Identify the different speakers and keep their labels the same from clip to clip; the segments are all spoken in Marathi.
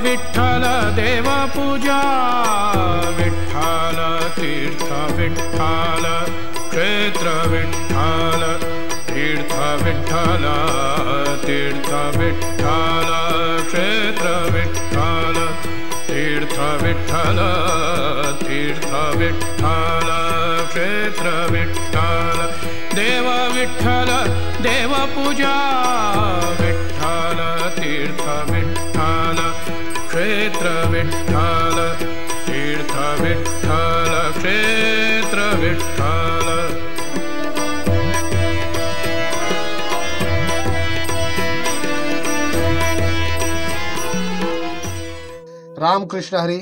Speaker 1: विठ्ठल देवपूजा विठ्ठल तीर्थ विठ्ठल क्षेत्र विठ्ठल तीर्थ विठ्ठल तीर्थ विठ्ठल क्षेत्र विठ्ठल तीर्थ विठ्ठल तीर्थ विठ्ठल क्षेत्र विठ्ठल देव विठ्ठल देवपूजा विठ्ठल तीर्थ विठ्ठल क्षेत्र विठ्ठल तीर्थ विठ्ठल क्षेत्र विठ्ठल।
Speaker 2: रामकृष्ण हरी।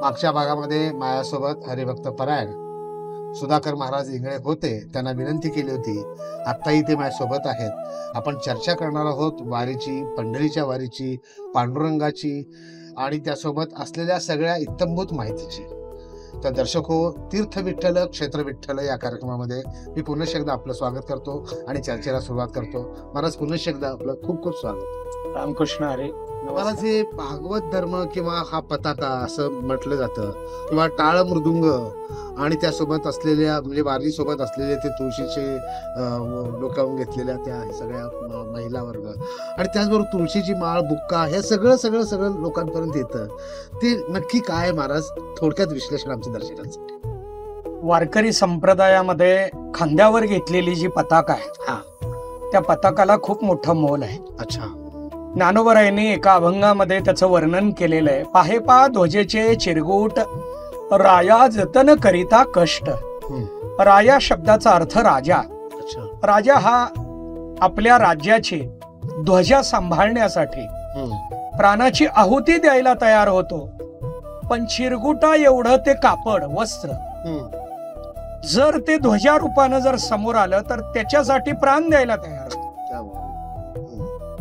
Speaker 2: मागच्या भागामध्ये माझ्यासोबत हरिभक्त परायण सुधाकर महाराज इंगळे होते, त्यांना विनंती केली होती, आत्ताही ते माझ्यासोबत आहेत। आपण चर्चा करणार आहोत वारीची, पंढरीच्या वारीची, पांडुरंगाची आणि त्यासोबत असलेल्या सगळ्या इत्तमभूत माहितीची। तर दर्शक हो, तीर्थ विठ्ठल क्षेत्र विठ्ठल या कार्यक्रमामध्ये मी पुन्हा एकदा आपलं स्वागत करतो आणि चर्चेला सुरुवात करतो। महाराज पुन्हा एकदा आपलं खूप खूप स्वागत।
Speaker 3: रामकृष्ण हरी।
Speaker 2: महाराज, हे भागवत धर्म किंवा हा पताका असं म्हटलं जातं, किंवा टाळ मृदुंग आणि त्यासोबत असलेल्या म्हणजे वारी सोबत असलेले ते तुळशीचे डोक्यावरून घेतलेल्या त्या सगळ्या महिला वर्ग आणि त्याचबरोबर तुळशीची माळ, बुक्का, हे सगळं सगळं सगळं लोकांपर्यंत येतं, ते नक्की काय महाराज? थोडक्यात विश्लेषण आमच्या दर्शकांसाठी।
Speaker 3: वारकरी संप्रदायामध्ये खांद्यावर घेतलेली जी पताका आहे, त्या पताकाला खूप मोठं मोल आहे।
Speaker 2: अच्छा।
Speaker 3: ज्ञानोबरायांनी एका अभंगामध्ये त्याचं वर्णन केलेलं आहे। पाहे पा ध्वजेचे चिरगूट राया जतन करिता कष्ट। राया शब्दाचा अर्थ राजा। राजा हा आपल्या राज्याची ध्वजा सांभाळण्यासाठी प्राणाची आहुती द्यायला तयार होतो, पण चिरगुटा एवढं ते कापड वस्त्र जर ते ध्वजा रूपानं जर समोर आलं तर त्याच्यासाठी प्राण द्यायला तयार होतो।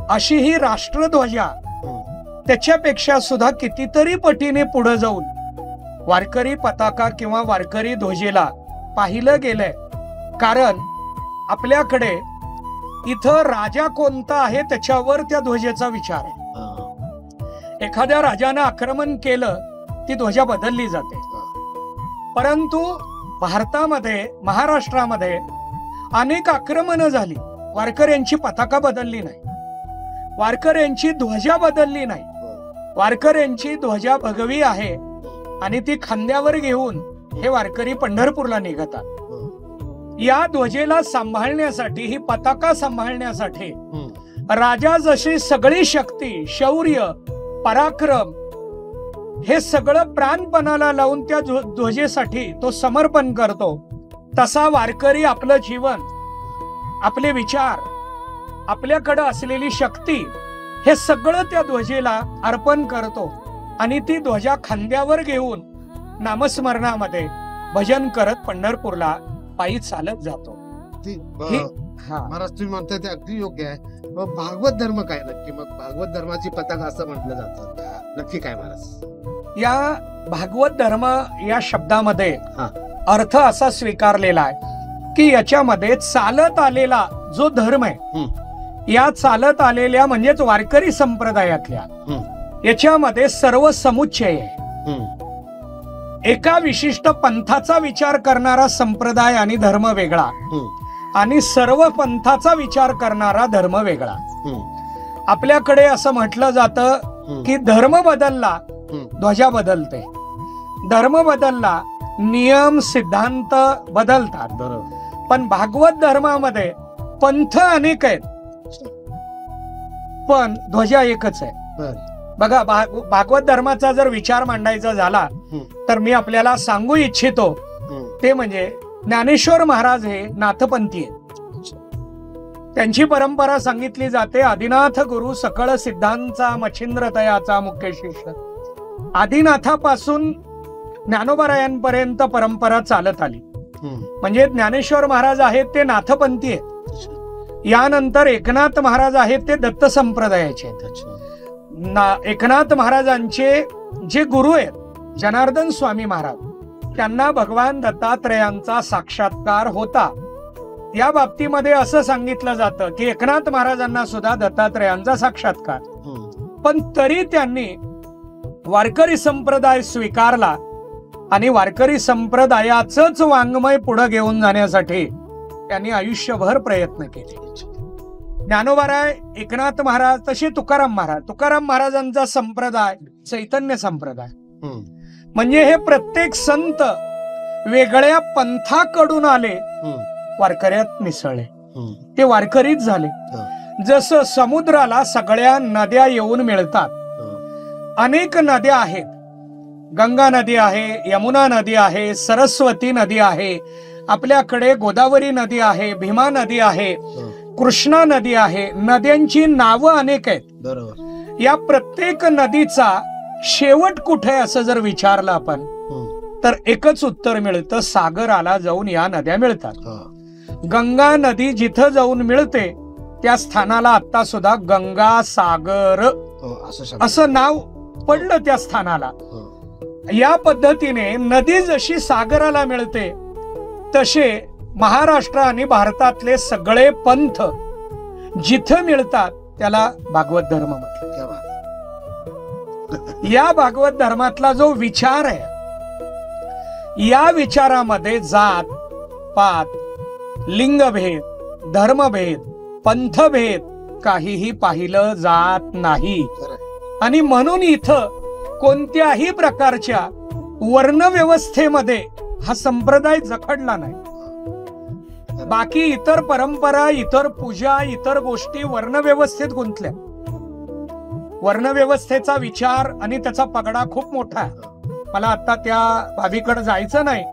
Speaker 3: अशी ही राष्ट्रध्वजा त्याच्यापेक्षा सुद्धा कितीतरी पटीने पुढे जाऊन वारकरी पताका किंवा वारकरी ध्वजेला पाहिलं गेलंय। कारण आपल्याकडे इथं राजा कोणता आहे त्याच्यावर त्या ध्वजेचा विचार आहे। एखाद्या राजानं आक्रमण केलं ती ध्वजा बदलली जाते, परंतु भारतामध्ये, महाराष्ट्रामध्ये अनेक आक्रमणं झाली, वारकऱ्यांची पताका बदलली नाही, वारकऱ्यांची ध्वजा बदलली नाही। वारकऱ्यांची ध्वजा भगवी आहे आणि ती खांद्यावर घेऊन हे वारकरी पंढरपूरला निघतात। या ध्वजेला सांभाळण्यासाठी, ही पताका सांभाळण्यासाठी राजा जशी सगळी शक्ती, शौर्य, पराक्रम हे सगळं प्राणपणाला लावून त्या ध्वजेसाठी तो समर्पण करतो, तसा वारकरी आपलं जीवन, आपले विचार, आपल्याकडे असलेली शक्ती हे सगळं त्या ध्वजेला अर्पण करतो आणि ती ध्वजा खांद्यावर घेऊन नामस्मरणामध्ये भजन करत पंढरपूरला पायी चालत जातो।
Speaker 2: महाराज, तुम्ही म्हणताय ते अगदी योग्य आहे। मग भागवत धर्म काय नक्की? मग भागवत धर्माची पताका असं म्हटलं जातं, नक्की काय महाराज?
Speaker 3: या भागवत धर्म या शब्दामध्ये अर्थ असा स्वीकारलेला आहे की याच्यामध्ये चालत आलेला जो धर्म आहे, या चालत आलेल्या म्हणजेच वारकरी संप्रदायातल्या याच्यामध्ये सर्व समुच्चय आहे। एका विशिष्ट पंथाचा विचार करणारा संप्रदाय आणि धर्म वेगळा, आणि सर्व पंथाचा विचार करणारा धर्म वेगळा। आपल्याकडे असं म्हटलं जातं की धर्म बदलला ध्वजा बदलते, धर्म बदलला नियम सिद्धांत बदलतात, पण भागवत धर्मामध्ये पंथ अनेक आहेत पण ध्वजा एकच आहे। बघा, भागवत धर्माचा जर विचार मांडायचा झाला तर मी आपल्याला सांगू इच्छितो ते म्हणजे ज्ञानेश्वर महाराज हे नाथपंथी आहेत। त्यांची परंपरा सांगितली जाते, आदिनाथ गुरु सकळ सिद्धांचा मच्छिंद्र तयाचा मुख्य शिष्य। आदिनाथापासून ज्ञानोबरायांपर्यंत परंपरा चालत आली, म्हणजे ज्ञानेश्वर महाराज आहेत ते नाथपंथी आहेत। यानंतर एकनाथ महाराज आहेत ते दत्त संप्रदायाचे आहेत। एकनाथ महाराजांचे जे गुरु आहेत जनार्दन स्वामी महाराज, त्यांना भगवान दत्तात्रयांचा साक्षात्कार होता। या बाबतीमध्ये असं सांगितलं जातं की एकनाथ महाराजांना सुद्धा दत्तात्रयांचा साक्षात्कार, पण तरी त्यांनी वारकरी संप्रदाय स्वीकारला आणि वारकरी संप्रदायाचंच वाङ्मय पुढे घेऊन जाण्यासाठी त्यांनी आयुष्यभर प्रयत्न केले. ज्ञानोबाराय, एकनाथ महाराज, तसे तुकाराम महाराजांचा संप्रदाय चैतन्य संप्रदाय. म्हणजे हे प्रत्येक संत वेगळ्या पंथाकडून आले, वारकऱ्यात मिसळले, ते वारकरीच झाले. जसं समुद्राला सगळ्या नद्या येऊन मिळतात, अनेक नद्या आहेत, गंगा नदी आहे, यमुना नदी आहे, सरस्वती नदी आहे, आपल्याकडे गोदावरी नदी आहे, भीमा नदी आहे, कृष्णा नदी आहे. नद्यांची नावं अनेक आहेत.
Speaker 2: बरोबर.
Speaker 3: या प्रत्येक नदीचा शेवट कुठे असं जर विचारलं आपण तर एकच उत्तर मिळतं, सागराला जाऊन या नद्या मिळतात. गंगा नदी जिथं जाऊन मिळते त्या स्थानाला आता सुद्धा गंगा सागर असं नाव पडलं त्या स्थानाला. या पद्धतीने नदी जशी सागराला मिळते तसे महाराष्ट्र आणि भारतातले सगळे पंथ जिथं मिळतात त्याला भागवत धर्म म्हटलं. या भागवत धर्मातला जो विचार आहे, या विचारामध्ये जात पात, लिंगभेद, धर्मभेद, पंथभेद काहीही पाहिलं जात नाही. आणि म्हणून इथं कोणत्याही प्रकारच्या वर्णव्यवस्थेमध्ये हा संप्रदाय जखडला नाही. बाकी इतर परंपरा, इतर पूजा, इतर गोष्टी वर्णव्यवस्थेत गुंतल्या. वर्णव्यवस्थेचा विचार आणि त्याचा पगडा खूप मोठा आहे. मला आता त्या बाबीकडे जायचं नाही,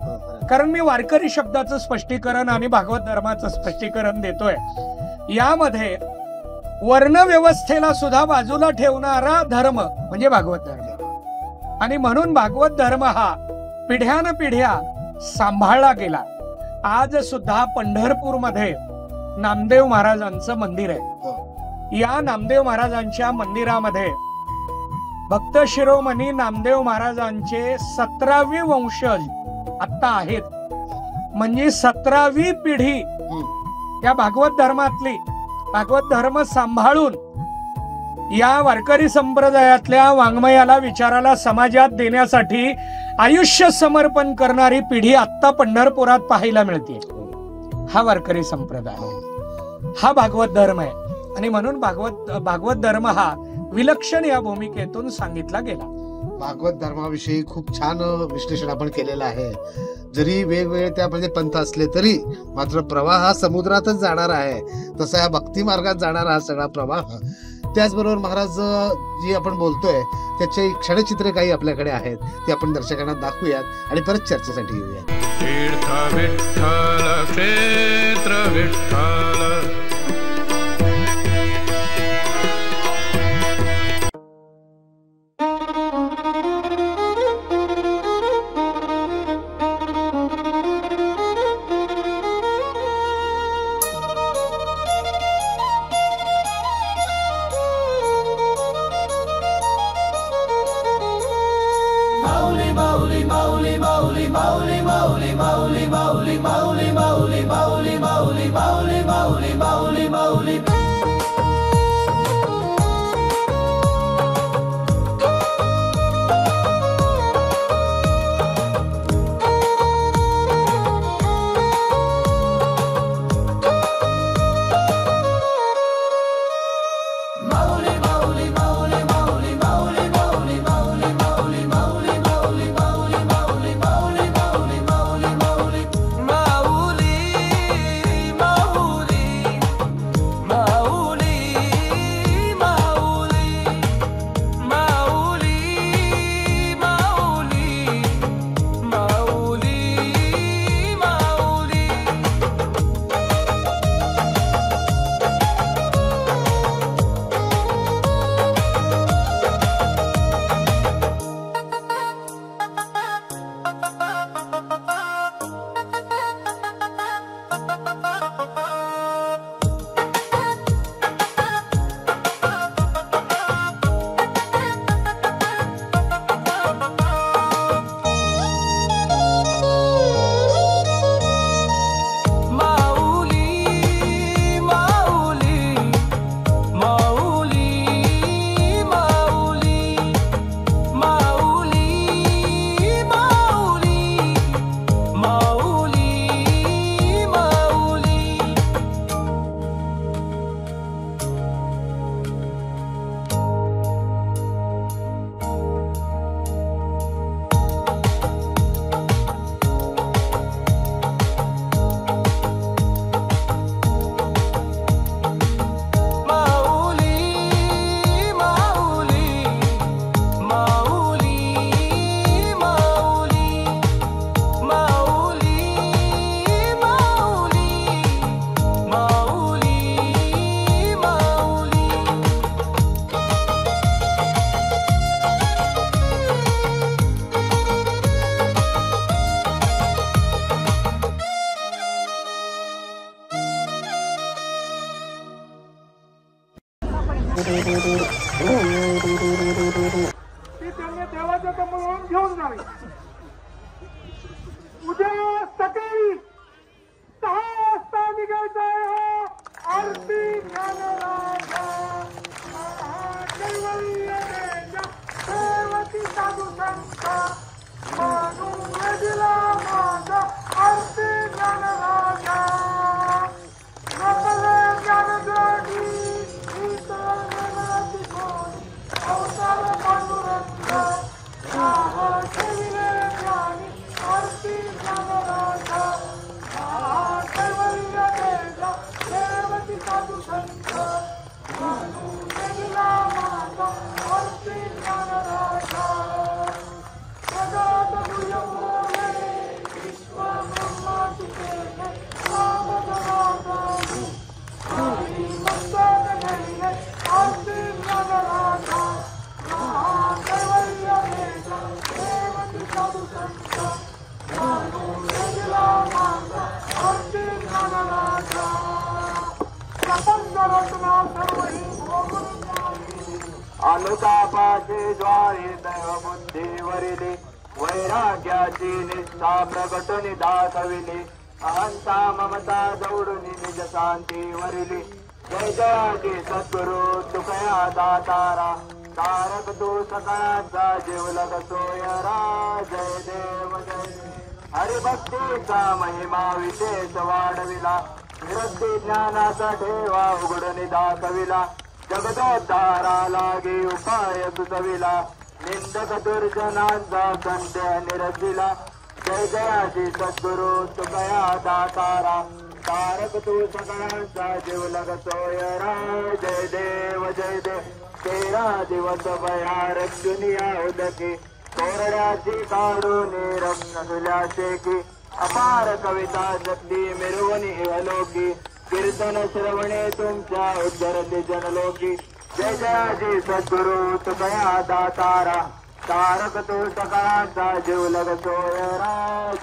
Speaker 3: कारण मी वारकरी शब्दाचं स्पष्टीकरण आणि भागवत धर्माचं स्पष्टीकरण देतोय. यामध्ये वर्णव्यवस्थेला सुद्धा बाजूला ठेवणारा धर्म म्हणजे भागवत धर्म. आणि म्हणून भागवत धर्म हा पिढ्यानपिढ्या सांभाळला गेला. आज सुद्धा पंढरपूरमध्ये नामदेव महाराजांचं मंदिर आहे. या नामदेव महाराजांच्या मंदिरामध्ये भक्त शिरोमणी नामदेव महाराजांचे 17वी वंशज आता आहेत. म्हणजे 17वी पिढी या भागवत धर्मातली, भागवत धर्म सांभाळून या वारकरी संप्रदायातल्या वाङ्मयाला, विचाराला समाजात देण्यासाठी आयुष्य समर्पण करणारी पिढी आता पंढरपुरात पाहायला मिळते. हा वारकरी संप्रदाय, हा भागवत धर्म आहे. आणि म्हणून भागवत धर्म हा विलक्षण या भूमिकेतून सांगितला गेला.
Speaker 2: भागवत धर्माविषयी खूप छान विश्लेषण आपण केलेलं आहे. जरी वेगवेगळे त्यामध्ये पंथ असले तरी मात्र प्रवाह हा समुद्रातच जाणार आहे. तसा या भक्ती मार्गात जाणारा हा सगळा प्रवाह. त्याचबरोबर महाराज जी आपण बोलतोय त्याचे क्षणचित्र काही आपल्याकडे आहेत, ते आपण दर्शकांना दाखवूयात आणि परत चर्चेसाठी येऊयात.
Speaker 1: तीर्थ विठ्ठल क्षेत्र विठ्ठल
Speaker 4: Mauli, ती त्यांनी देवाच्या समोरून घेऊन जावी. उद्या सकाळी 6 वाजता निघायचं आहे. आरती ज्ञानराजा कैवल्यरेजा देवती साधू संत म्हणून वेदिला माझा आरती ज्ञानराजा नकले ज्ञानजोगी इतर नवराती कोणी अवतार पांडुरंग नाव ठेविले ज्ञानी आरती ज्ञानराजा कैवल्यरेजा देवती साधू संत म्हणून वेदिला माझा आरती ज्ञानराजा जगत गुह्य बोले विश्व ब्रह्माची केले नाम जगातानी काही मस्तक घडले आरती ज्ञानराजा कैवल्यरेजा देवती साधू संत म्हणून वेदिला माझा आरती ज्ञानराजा प्रपंच रचना सर्वही भोगून द्यावी. अनुतापाचे द्वारे दैव बुद्धीवरिले वैराग्याची निष्ठा प्रगटुनि दाखविली. अहंता ममता दौडुनि निज शांतीवरिली. जय जयाचे सद्गुरु तुकया दातारा तारक तू सकळांचा जीवलग सोयरा. जय देव जय देव. हरिभक्तीचा महिमा विशेष वाढविला. निरद्दी ज्ञानाचा ठेवा उघडून दाखविला. जगदोद्धारा लागे उपाय सुचविला. निंदक दुर्जनांचा संत निरसिला. जय जयाची सद्गुरु तुकया दातारा तारक तू सकळांचा जीवलग सोयरा. जय देव जय देव. 13 दिवस भयारक्षुनिया उदकी कोरड्याची काढून रत्न तुल्या शेकी. अपार कविता शक्ती मिरवणी इहलोकी. कीर्तन श्रवणे तुमच्या उद्धरते जनलोकी. जय जयाची सद्गुरु तुकया दातारा तारक तू सकळांचा जीवलग सोयरा.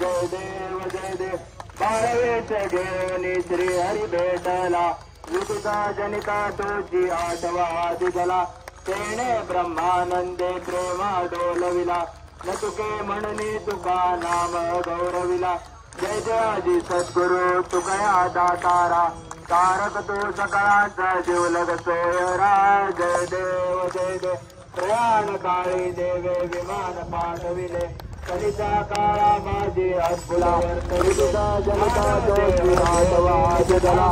Speaker 4: जय देव जय देव. बाळवेश घेऊन श्री हरी भेटला. विदिता जनिता तुझी आठवा दिगला. तेने ब्रह्मानंदे प्रेमा डोलविला. न तुके म्हणणी तुका नाम गौरविला. जय जयाजी सद्गुरु तुकया दातारा तारक तू सकळांचा जीवलग सोयरा. जय देव जय देव. प्रयाण काळी देवे विमान पाठविले. कलिता काळा माझी अद्भुतावर विदिता जनिता तुझी आठवा दिगला.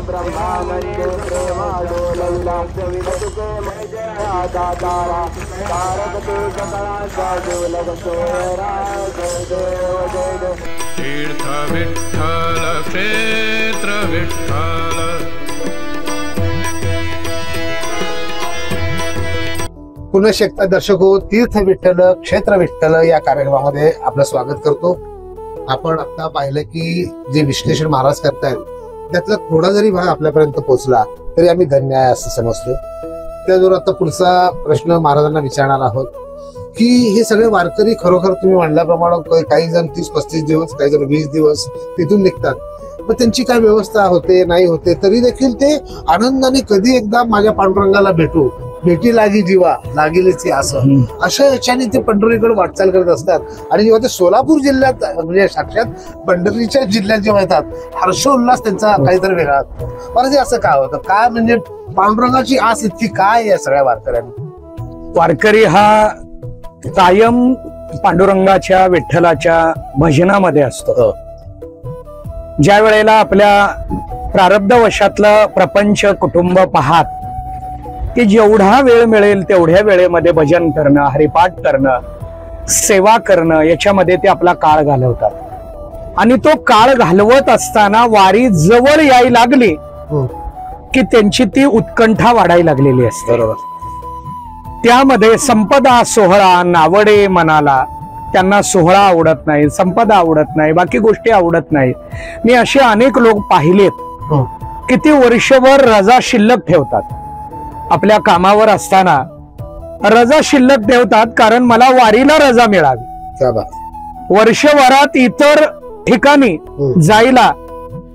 Speaker 4: ब्रह्मानंदे प्रेमा डोलविला. तुके जय जया दातारा तारक तू सकळांचा जीवलग सोयरा. जय देव जय देव.
Speaker 1: तीर्थ विठ्ठल क्षेत्र विठ्ठल.
Speaker 2: पुनश्च एकदा दर्शक हो, तीर्थ विठ्ठल क्षेत्र विठ्ठल या कार्यक्रमामध्ये आपलं स्वागत करतो. आपण आता पाहिलं की जे विश्लेषण महाराज करतायत त्यातला थोडा जरी भाग आपल्यापर्यंत पोहोचला तरी आम्ही धन्य आहे असं समजतो. त्याचबरोबर आता पुढचा प्रश्न महाराजांना विचारणार आहोत की हे सगळे वारकरी खरोखर तुम्ही म्हणल्याप्रमाणे काही जण 30-35 दिवस, काही जण 20 दिवस तिथून निघतात. मग त्यांची काय व्यवस्था होते नाही होते तरी देखील ते आनंदाने कधी एकदा माझ्या पांडुरंगाला भेटी लागी जीवा लागेलच असं अशा याच्याने ते पंढरीकडे वाटचाल करत असतात. आणि जेव्हा ते सोलापूर जिल्ह्यात म्हणजे साक्षात पंढरीच्या जिल्ह्यात जेव्हा येतात हर्षोल्लास त्यांचा काहीतरी वेगळा असतो. मला ते असं काय होतं काय म्हणजे पांडुरंगाची आस इतकी काय या सगळ्या वारकऱ्यांनी?
Speaker 3: वारकरी हा कायम पांडुरंगाच्या विठ्ठलाच्या भजनामध्ये असतो. ज्या वेळेला आपल्या प्रारब्धवशातलं प्रपंच कुटुंब पाहात की जेवढा वेळ मिळेल तेवढ्या वेळेमध्ये भजन करणं, हरिपाठ करणं, सेवा करणं याच्यामध्ये ते आपला काळ घालवतात. आणि तो काळ घालवत असताना वारी जवळ यायला लागली की त्यांची ती उत्कंठा वाढायला लागलेली असते.
Speaker 2: बरोबर.
Speaker 3: त्यामध्ये संपदा सोहळा नावडे मनाला. त्यांना सोहळा आवडत नाही, संपदा आवडत नाही, बाकी गोष्टी आवडत नाही. मी असे अनेक लोक पाहिलेत की ते वर्षभर रजा शिल्लक ठेवतात. आपल्या कामावर असताना रजा शिल्लक ठेवतात कारण मला वारीला रजा मिळावी. वर्षभरात इतर ठिकाणी जायला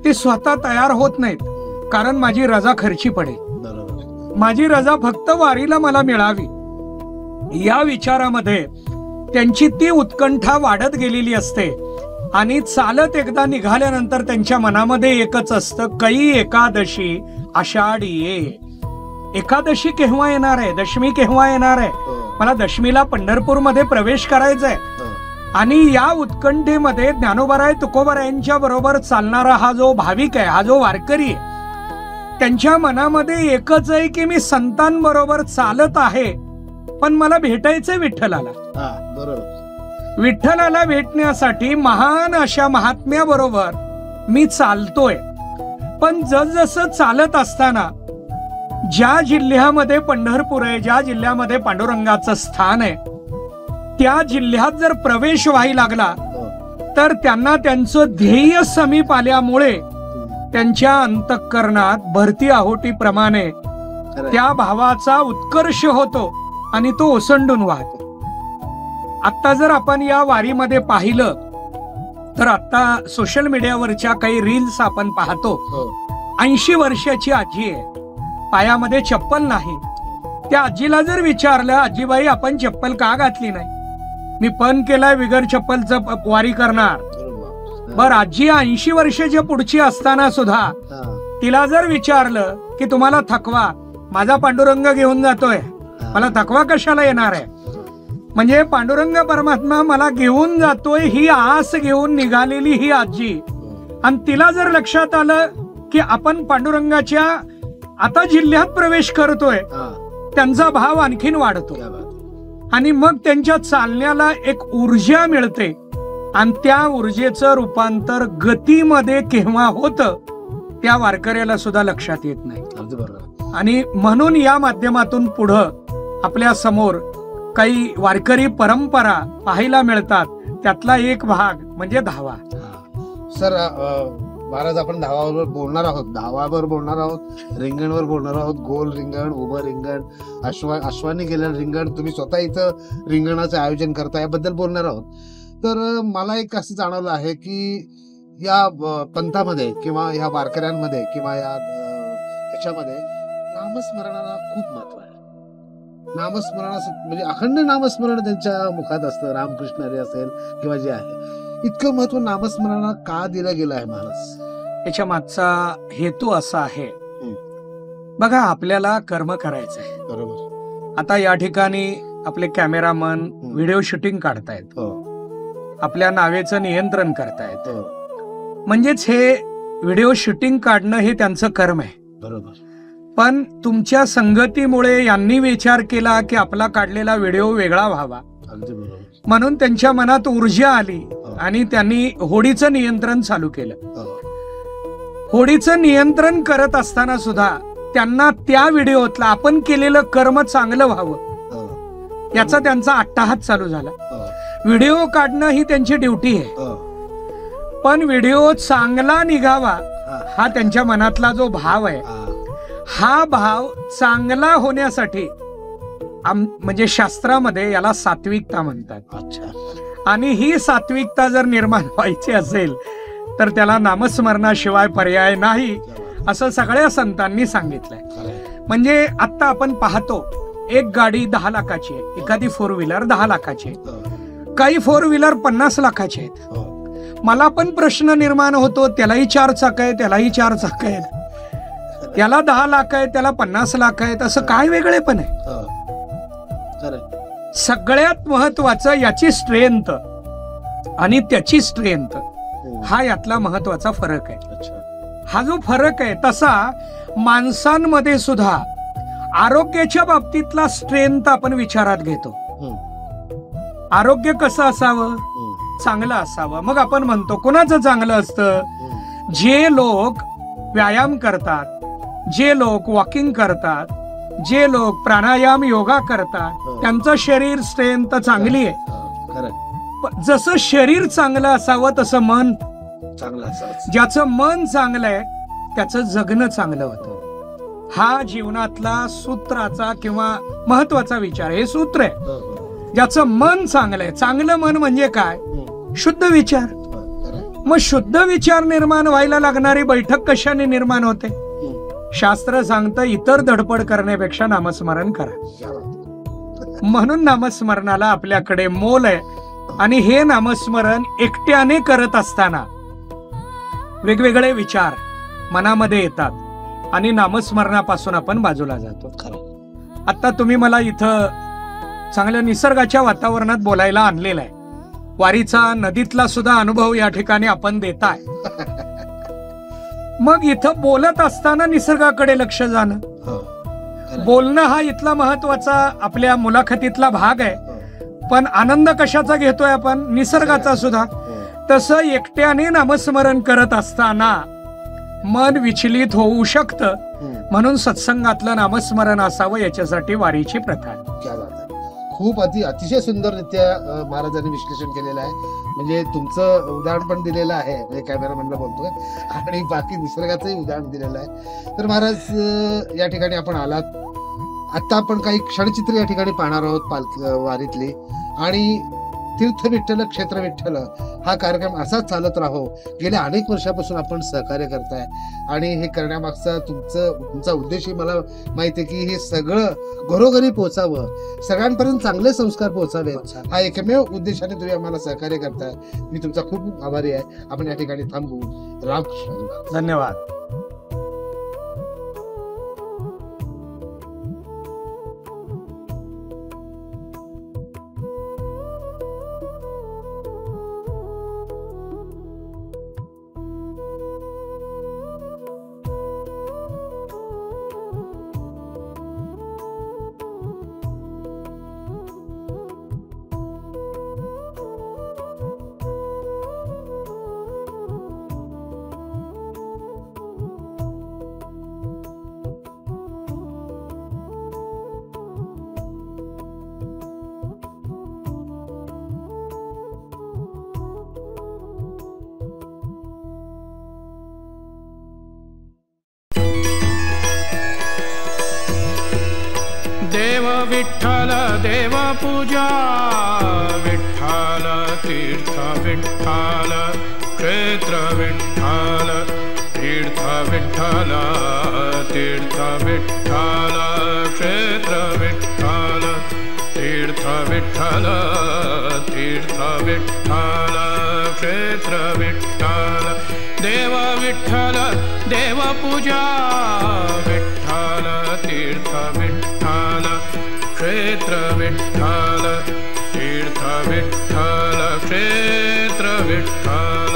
Speaker 3: ते स्वतः तयार होत नाहीत कारण माझी रजा खर्ची पडेल. माझी रजा फक्त वारीला मला मिळावी, या विचारामध्ये त्यांची ती उत्कंठा वाढत गेलेली असते. आणि चालत एकदा निघाल्यानंतर त्यांच्या मनामध्ये एकच असतं, कै एकादशी आषाढी ये. एकादशी केव्हा येणार आहे, दशमी केव्हा येणार आहे, मला दशमीला पंढरपूरमध्ये प्रवेश करायचा आहे. आणि या उत्कंठेमध्ये ज्ञानोबाराय तुकोबारायांच्या बरोबर चालणारा हा जो भाविक आहे, हा जो वारकरी आहे, त्यांच्या मनामध्ये एकच आहे की मी संतांबरोबर चालत आहे, पण मला भेटायचंय विठ्ठलाला.
Speaker 2: बरोबर.
Speaker 3: विठ्ठलाला भेटण्यासाठी महान अशा महात्म्याबरोबर मी चालतोय. पण जसजसं चालत असताना ज्या जिल्ह्यामध्ये पंढरपूर आहे, ज्या जिल्ह्यामध्ये पांडुरंगाचं स्थान आहे, त्या जिल्ह्यात जर प्रवेश व्हायला लागला तर त्यांना त्यांचं ध्येय समीप आल्यामुळे त्यांच्या अंतःकरणात भरती आहोटीप्रमाणे त्या भावाचा उत्कर्ष होतो आणि तो ओसंडून वाहतो. आता जर आपण या वारीमध्ये पाहिलं तर आता सोशल मीडियावरच्या काही रील्स आपण पाहतो. 80 वर्षाची आजी आहे, पायामध्ये चप्पल नाही. त्या आजीला जर विचारलं, आजीबाई आपण चप्पल का घातली नाही, मी पण केलाय बिगर चप्पलचं वारी करणार. बर, आजी 80 वर्षाच्या पुढची असताना सुद्धा तिला जर विचारलं की तुम्हाला थकवा, माझा पांडुरंग घेऊन जातोय, मला थकवा कशाला येणार आहे, म्हणजे पांडुरंग परमात्मा मला घेऊन जातोय ही आस घेऊन निघालेली ही आजी. आणि तिला जर लक्षात आलं की आपण पांडुरंगाच्या आता जिल्ह्यात प्रवेश करतोय, त्यांचा भाव आणखीन वाढतो आणि मग त्यांच्या चालण्याला एक ऊर्जा मिळते. आणि त्या ऊर्जेचं रूपांतर गतीमध्ये केव्हा होतं त्या वारकऱ्याला सुद्धा लक्षात येत नाही. आणि म्हणून या माध्यमातून पुढं आपल्या समोर काही वारकरी परंपरा पाहायला मिळतात. त्यातला एक भाग म्हणजे धावा.
Speaker 2: सर, महाराज आपण धावावर बोलणार आहोत, धावावर बोलणार आहोत, रिंगणवर बोलणार आहोत. गोल रिंगण, उभं रिंगण, अश्वानी गेलेलं रिंगण, तुम्ही स्वतः इथं रिंगणाचं आयोजन करता, याबद्दल बोलणार आहोत. तर मला एक असं जाणवलं आहे की या पंथामध्ये किंवा या वारकऱ्यांमध्ये किंवा या ह्याच्यामध्ये नामस्मरणाला खूप महत्व आहे. नामस्मरणाचं म्हणजे अखंड नामस्मरण त्यांच्या मुखात असतं. रामकृष्ण हरी असेल किंवा जे आहे, इतकं महत्व नामस्मरणाला का दिलं गेलं आहे महाराज?
Speaker 3: याच्या मागचा हेतू असा आहे, बघा आपल्याला कर्म करायचं आहे.
Speaker 2: बरोबर.
Speaker 3: आता या ठिकाणी आपले कॅमेरामन व्हिडिओ शूटिंग काढतायत, आपल्या नावेचं नियंत्रण करतायत, म्हणजेच हे व्हिडिओ शूटिंग काढणं हे त्यांचं कर्म आहे.
Speaker 2: बरोबर.
Speaker 3: पण तुमच्या संगतीमुळे यांनी विचार केला की आपला काढलेला व्हिडिओ वेगळा व्हावा, म्हणून त्यांच्या मनात ऊर्जा आली आणि त्यांनी होडीचं नियंत्रण चालू केलं. होडीचं नियंत्रण करत असताना सुद्धा त्यांना त्या व्हिडिओतला आपण केलेलं कर्म चांगलं व्हावं याचा त्यांचा अट्टाहास चालू झाला. व्हिडिओ काढणं ही त्यांची ड्युटी आहे, पण व्हिडिओ चांगला निघावा हा त्यांच्या मनातला जो भाव आहे, हा भाव चांगला होण्यासाठी म्हणजे शास्त्रामध्ये याला सात्विकता म्हणतात. आणि ही सात्विकता जर निर्माण व्हायची असेल तर त्याला नामस्मरणाशिवाय पर्याय नाही, असं सगळ्या संतांनी सांगितलंय. म्हणजे आता आपण पाहतो एक गाडी 10 लाखाची आहे, एखादी 4 व्हीलर 10 लाखाची आहे, काही 4 व्हीलर 50 लाखाची आहेत. मला पण प्रश्न निर्माण होतो, त्यालाही 4 चाक आहे, त्यालाही 4 चाक आहेत, त्याला 10 लाख आहे, त्याला 50 लाख आहेत, असं काय वेगळे पण आहे. सगळ्यात महत्वाचं याची स्ट्रेंथ आणि त्याची स्ट्रेंथ हा यातला महत्वाचा फरक आहे. हा जो फरक आहे तसा माणसांमध्ये सुद्धा आरोग्याच्या बाबतीतला स्ट्रेंथ आपण विचारात घेतो. आरोग्य कसं असावं, चांगलं असावं. मग आपण म्हणतो कोणाचं चांगलं असतं, जे लोक व्यायाम करतात, जे लोक वॉकिंग करतात, जे लोक प्राणायाम योगा करतात, त्यांचं शरीर स्ट्रेंथ चांगली आहे. जसं शरीर चांगलं असावं तसं मन चांगलं असावं. ज्याचं मन चांगलं आहे त्याचं जगणं चांगलं होतं. हा जीवनातला सूत्राचा किंवा महत्वाचा विचार, हे सूत्र आहे. ज्याचं मन चांगलं आहे, चांगलं मन म्हणजे काय, शुद्ध विचार. मग शुद्ध विचार निर्माण व्हायला लागणारी बैठक कशाने निर्माण होते, शास्त्र सांगतं इतर धडपड करण्यापेक्षा नामस्मरण करा. म्हणून नामस्मरणाला आपल्याकडे मोल आहे. आणि हे नामस्मरण एकट्याने करत असताना वेगवेगळे विचार मनामध्ये येतात आणि नामस्मरणापासून आपण बाजूला जातो. आता तुम्ही मला इथं चांगल्या निसर्गाच्या वातावरणात बोलायला आणलेलं आहे. वारीचा नदीतला सुद्धा अनुभव या ठिकाणी आपण देताय. मग इथं बोलत असताना निसर्गाकडे लक्ष जाणं, बोलणं हा इथला महत्वाचा आपल्या मुलाखतीतला भाग आहे. पण आनंद कशाचा घेतोय आपण? निसर्गाचा सुद्धा. तसं एकट्याने नामस्मरण करत असताना मन विचलित होऊ शकतं. म्हणून सत्संगातलं नामस्मरण असावं याच्यासाठी वारीची प्रथा आहे.
Speaker 2: खूप अतिशय सुंदररित्या महाराजांनी विश्लेषण केलेलं आहे. म्हणजे तुमचं उदाहरण पण दिलेलं आहे, म्हणजे कॅमेरामॅनला बोलतोय, आणि बाकी निसर्गाचंही उदाहरण दिलेलं आहे. तर महाराज या ठिकाणी आपण आलात. आता आपण काही क्षणचित्र या ठिकाणी पाहणार आहोत पालखी वारीतली. आणि तीर्थ विठ्ठल क्षेत्र विठ्ठल हा कार्यक्रम असाच चालत राहो. गेल्या अनेक वर्षापासून आपण सहकार्य करताय आणि हे करण्यामागचा तुमचा उद्देशही मला माहिती आहे की हे सगळं घरोघरी पोहोचावं, सगळ्यांपर्यंत चांगले संस्कार पोहोचावेत, हा एकमेव उद्देशाने तुम्ही आम्हाला सहकार्य करताय. मी तुमचा खूप आभारी आहे. आपण या ठिकाणी थांबू. रामकृष्ण.
Speaker 3: धन्यवाद.
Speaker 1: देव विठ्ठल देव पूजा विठ्ठल तीर्थ विठ्ठल क्षेत्र विठ्ठल तीर्थ विठ्ठल तीर्थ विठ्ठल क्षेत्र विठ्ठल तीर्थ विठ्ठल तीर्थ विठ्ठल क्षेत्र विठ्ठल देव विठ्ठल देव पूजा विठ्ठल तीर्थ विठ्ठल क्षेत्र विठ्ठल तीर्थ विठ्ठल क्षेत्र विठ्ठल